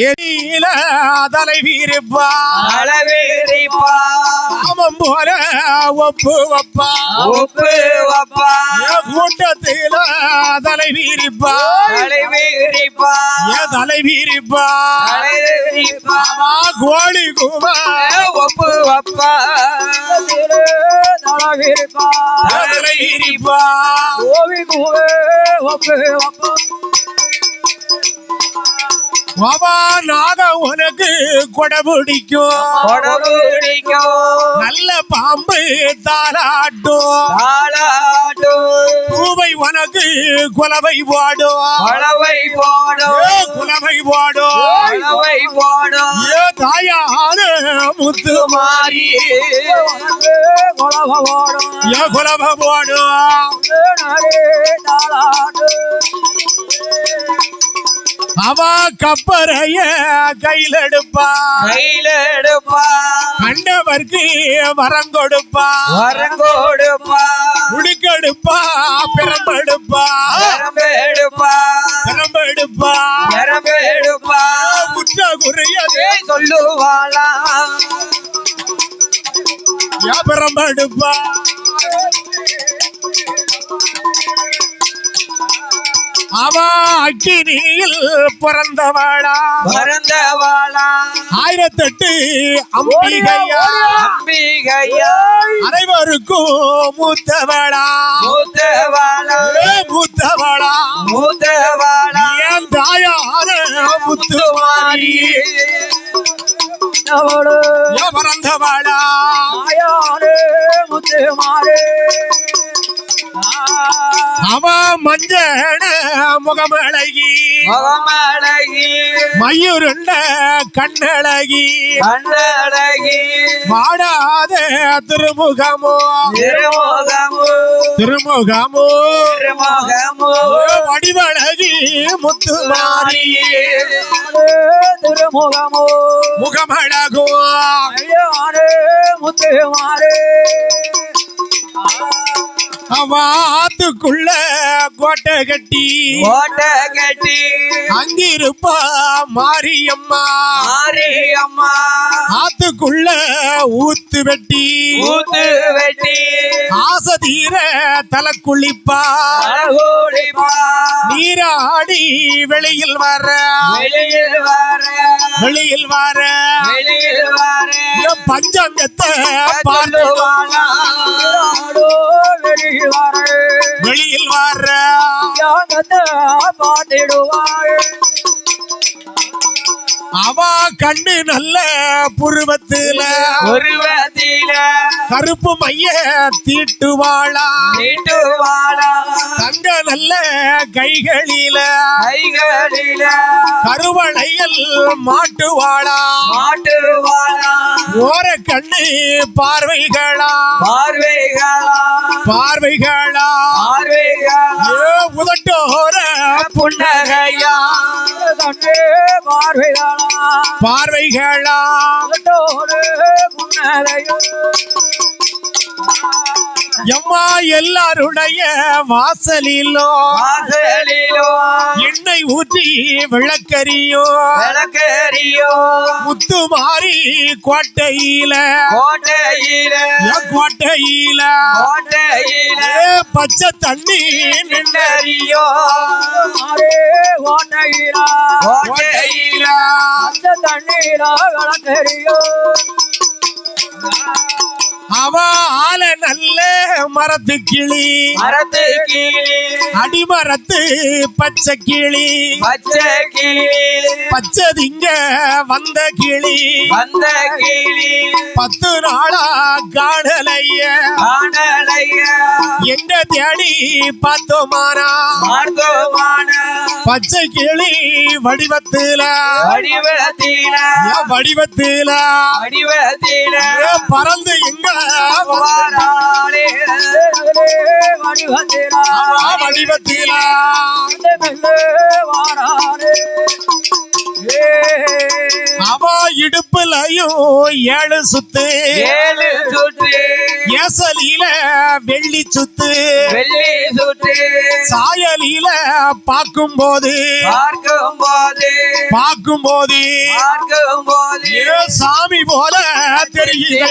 எரியில தலைவீரிப்பா ஆமம் போல ஒப்பு வப்பா கூட்டத்தில தலைவீரிப்பா தலைவீரிப்பா கோழி குமா ஒப்பு வப்பா தலைவீரிப்பா ஓவி குவே ஒப்பு வப்பா மாமா நாக உனக்கு கொடபிடிக்கும் நல்ல பாம்பு தாளாட்டும் பூவை உனக்கு குலவை போடும் குலவை போடும் ஏ தாயான முத்து மாறி ஏ குலவ போடும் அவ கப்பறைய கையில எடுப்பா கண்டவர்க்கு வரங்கொடுப்பா உடுக்கெடுப்பா பிரம்பெடுப்பா குற்ற குறையதே சொல்லுவாளா பிரம்பெடுப்பா அவ அக்கினியில் பிறந்தவாளா 1008 அம்பிகையா அனைவருக்கும் மூத்தவளா என் தாயான முத்துமாரி பிறந்தவாளா அவ மஞ்சள் முகமழகி மயூருண்ட கண்ணழகி வாடாத திருமுகமோ வடிவழகி முத்துமாரி முகமழகோ ஆத்துக்குள்ள கோட்டை கட்டி அங்கிருப்பா மாரியம்மா ஆத்துக்குள்ள ஊத்து வெட்டி ஆசதீர தலை குளிப்பா நீராடி வெளியில் வர பஞ்சங்கத்தை பார்த்து வெளியில் வர பாட்டிடுவாள் அவ கண்ணு நல்ல புருவத்தில கருப்பு மைய தீட்டுவாளா தங்க நல்ல கைகளில கருவளையல் மாட்டுவாளா ஓர கண்ணு பார்வைகளா உதட்டோர புன்னகையா பார்வைகளா எம்மா எல்லாருடைய வாசலிலோ எண்ணெய் ஊற்றி விளக்கரியோ முத்துமாரி கோட்டையில பச்சை தண்ணி நின்னறியோ தண்ணீரா விளக்கறியோ அவ ஆல நல்ல மரத்து கிளி அடிமரத்து பச்சை கிளி பச்சதிங்க வந்த கிளி 10 நாளா காணலைய எங்க தேடி பார்த்தோமானா பச்சை கிளி வடிவத்தில பறந்து எங்க வடிவத்தில அவ இடுப்புலையும் 7 சுத்து 7 சுற்று ஏசலில வெள்ளி சுத்து வெள்ளி சுற்று சாயலில பார்க்கும்போது பார்க்கும்போது ஏ சாமி போல தெரியுது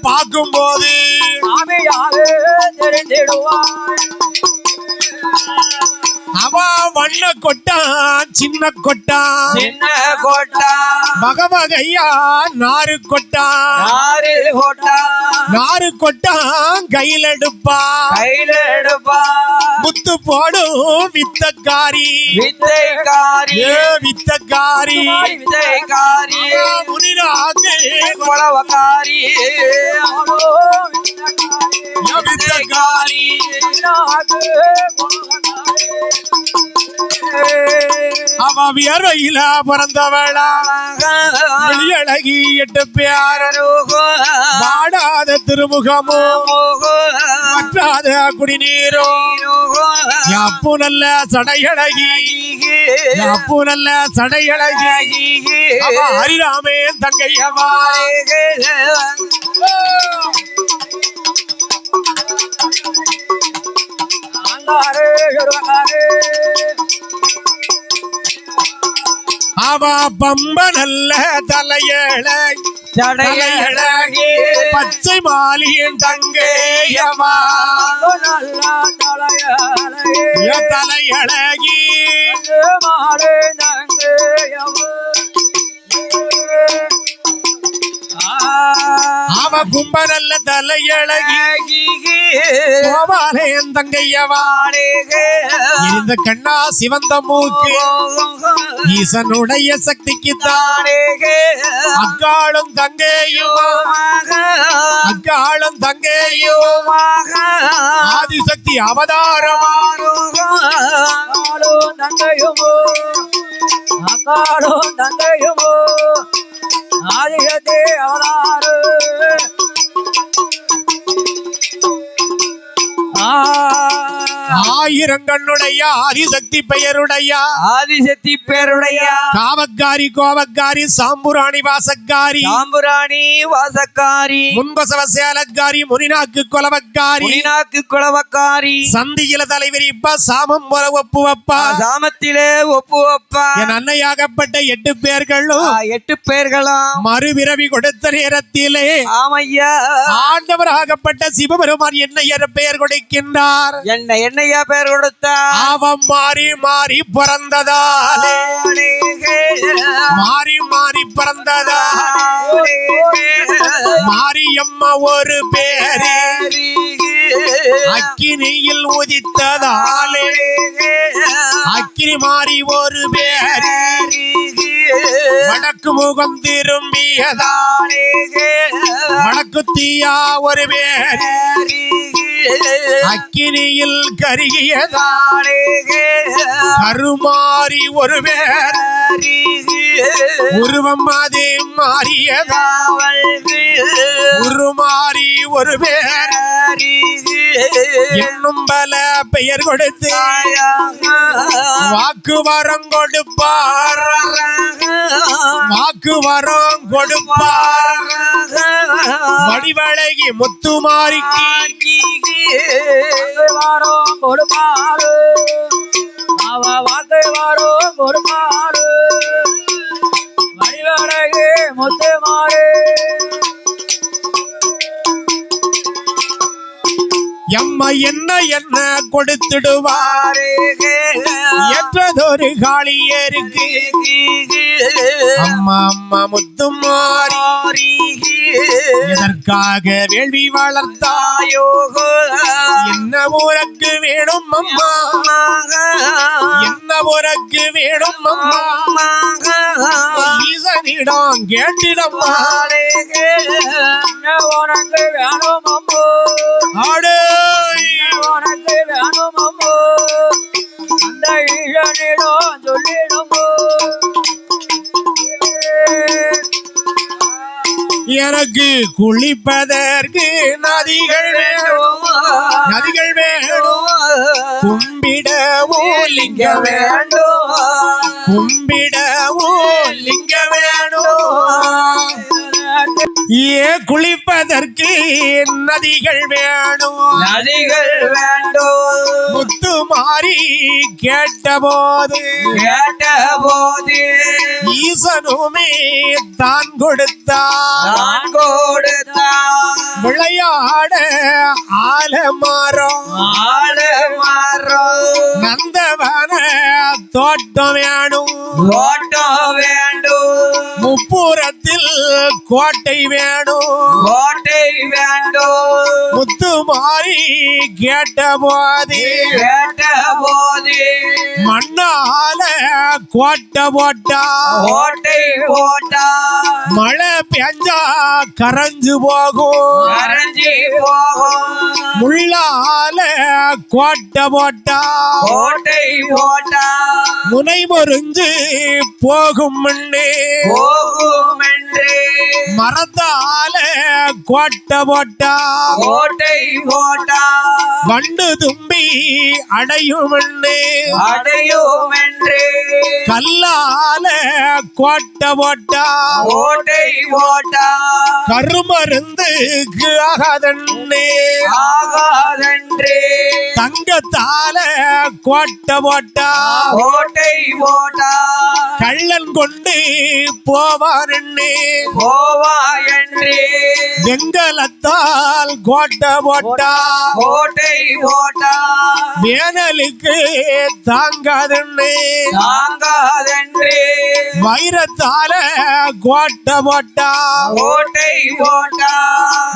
பார்க்கும்போது சாமியாக தெரிந்திடுவான் அவ வண்ண கொட்டான் சின்ன கொட்டான் சின்ன கோட்டா வகவகையா நாறு கொட்டான் நாறு கொட்டான் கையில எடுப்பா முத்து போடும் வித்தக்காரி ஏ வித்தக்காரி முனிராக்கு கொளவக்காரி வித்தக்காரி அவ வியர்வையில பிறந்தவளா வெளியழகி 8 பேர் வாடாத திருமுகமோ வற்றாத குடிநீரோ அப்பு நல்ல சடையழகி அப்பு நல்ல சடையழகி அவ ஹரிராமே தங்கையவா அவ பம்ப நல்ல தலையழகி பச்சை மாலியின் தங்கையவா தலையழகி அவ கும்ப நல்ல தலையழகி கோபாலே என் தங்கையவா இந்த கண்ணா சிவந்த மூக்கு ஈசனுடைய சக்திக்கு தானே அக்காளும் தங்கையும் ஆதிசக்தி அவதாரமானோ தங்கையுமோ ஆதிசக்தி அவதாரு ஆயிரங்கண்ணுடைய ஆதிசக்தி பெயருடைய காவக்காரி கோவக்காரி சாம்புராணி வாசக்காரி முன்பசவ சேலக்காரி முனிநாக்கு கொலவக்காரி சந்தியில தலைவரி இப்ப சாமம் ஒப்பு வப்பா சாமத்திலே ஒப்பு வப்பா என் அன்னையாகப்பட்ட 8 பேர்களும் மறுபிறவி கொடுத்த நேரத்திலே ஆமையா ஆண்டவராகப்பட்ட சிவபெருமான் என்னையர் பெயர் கொடுக்கின்றார் என்னையா பெயர் கொடுத்தா அவன் மாறி பிறந்ததாலே மாரியம்மா ஒரு பேரு அக்கினியில் உதித்ததாலே அக்கினி மாறி ஒரு பேரு வடக்கு முகம் திரும்பியதாலே வடக்கு தீயா ஒரு பேரு அக்கினியில் கருகியதாலே கருமாறி ஒரு பேர் உருவம் அது மாறியதாவல் உருமாறி ஒரு பேர் இன்னும் பல பெயர் கொடுத்து வாக்கு வரம் கொடுப்பார் வடிவழகி முத்துமாரிக்கு கொடுப்பாரு அவ வார்த்தை வாரும் கொடுப்பாரு வடிவழகி முத்துமாரு எம்மா என்ன கொடுத்துடுவாரே ஏற்றதொரு காளியருக்கு அம்மா முத்துமாரி எதற்காக வேள்வி வளர்த்தாயோ என்ன உனக்கு வேணும் அம்மா என்ன உனக்கு வேணும் அம்மா ஈசனிடம் கேட்டிடம்மா உனக்கு வேணும் அம்மோ ஆடு உனக்கு வேணும் அம்மோ அந்த ஈசனிடம் சொல்லிடமோ எனக்கு குளிப்பதற்கு நதிகள் வேணும் கும்பிடவோ லிங்க வேண்டும் கும்பிடவும் லிங்க வேணும். ஏ குளிப்பதற்கு நதிகள் வேணும். நதிகள் வேண்டும். முத்து மாறி கேட்டபோது ஈசனுமே தான் கொடுத்தான். நான் கொடுத்தான். விளையாட ஆலமரம் நந்தவன தோட்டம் வேணும். ஓட்டம் வேண்டும். முப்புறத்தில் கோட்டை வேணும். கோட்டை வேண்டும். முத்து மாறி கேட்டபோது மண்ணால கோட்டை போட்டா. கோட்டை போட்டா. மழை பெஞ்சா கரைஞ்சு போகும். கரைஞ்சி போகும். முள்ளால கோட்டை போட்டா. கோட்டை போட்டா. முனை முறிஞ்சு போகும் முன்னே போகும் என்று மரத்தால கோட்டை போட்டா. கோட்டை போட்டா. வண்டு தும்பி அடையும் முன்னே அடையும் என்று கல்லால கோட்டை போட்டா. கோட்டை போட்டா. கருமருந்துக்கு ஆகாதன்னே ஆகாதென்று தங்கத்தால கோட்டை போட்டா. கோட்டை போட்டா. கள்ளன் கொண்டு போவானே போவா என்று வெங்கலத்தால் கோட்டை போட்டா. கோட்டை போட்டா. வேனலுக்கு தாங்காதுன்னு தாங்காதென்று வைரத்தால கோட்டை போட்டா. கோட்டை போட்டா.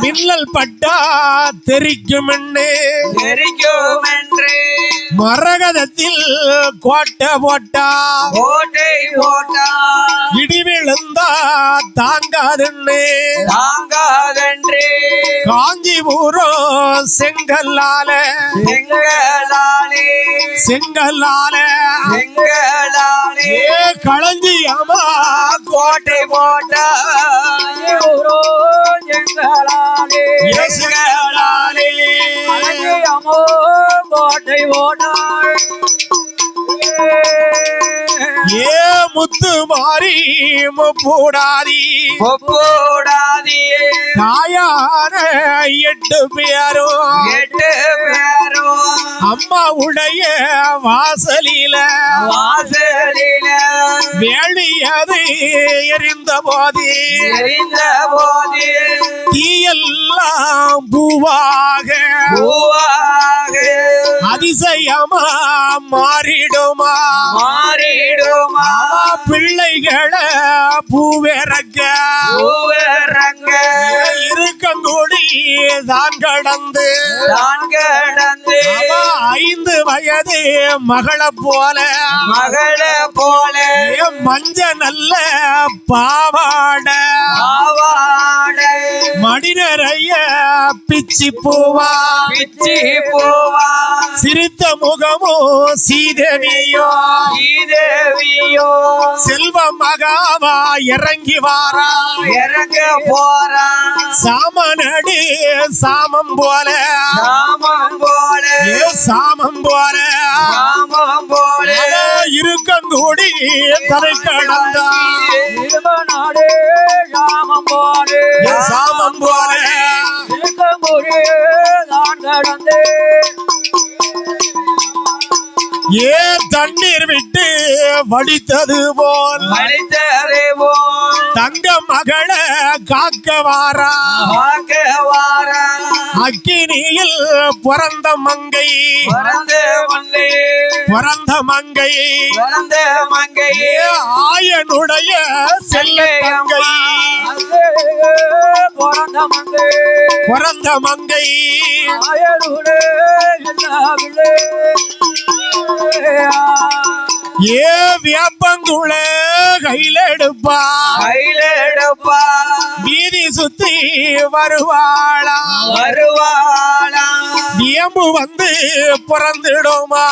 மின்னல் பட்டா தெரிக்கும் தெரிக்கும் என்று மரகதத்தில் கோட்டை போட்டா. கோட்டை போட்டா. இடி விழுந்தா தாங்காதுன்னு தாங்காதென்று காஞ்சிபுரம் செங்கல்லால செங்கலாலே செங்கல்லால செங்கலாலே களஞ்சியமா கோட்டை போட்டா. செங்கலாலே செங்கலாலே அழகியமோ கோட்டை போட்டாள். ஏ முத்து மாறி முப்பூடாதி ஒப்போடாதியே தாயான 8 பேரும் 8 பேரும் அம்மாவுடைய வாசலில வாசலில வேளியது எரிந்த போது எரிந்த போது தீயெல்லாம் பூவாக பூவாக அதிசயமா மாறிடுமா. மாறிடுமா. பிள்ளைகளை பூவிறக்க பூவிறங்க இருக்கங்கூடி தான் கடந்து தான் கடந்து 5 வயது மகளை போல மகளை போல மஞ்ச நல்ல பாவாட ஆவாட மடி நிறைய பிச்சி பூவா. பிச்சி பூவா. சிரித்த முகமோ சீதேவியோ ஸ்ரீதேவியோ செல்வ மகாவா இறங்கி வாரா. இறங்க போறா. சாமனடி சாமம் போல ராமம் போல சாமம் போல ராமம் போல இருக்கங்கூடி தரை கடந்தா. நாடே ராமம் போல சாமம் போல இருக்கமுறை தான் கடந்து ஏ தண்ணீர் விட்டு வடித்தது போல் அழித்ததே போல் தங்க மகளை காக்க வாரா. பார்க்க வாரா. அக்கினியில் பிறந்த மங்கை பிறந்த மங்கை பிறந்த மங்கை பிறந்த மங்கை ஆயனுடைய செல்ல தங்கை பிறந்த மங்கை பிறந்த மங்கை ஆயருடே இல்லாவில்லை. ஏ வேப்பங்குள கையில எடுப்பா. கையில எடுப்பா. வீதி சுத்தி வருவாளா. வருவாளா. நியம்பு வந்து பிறந்திடுமா.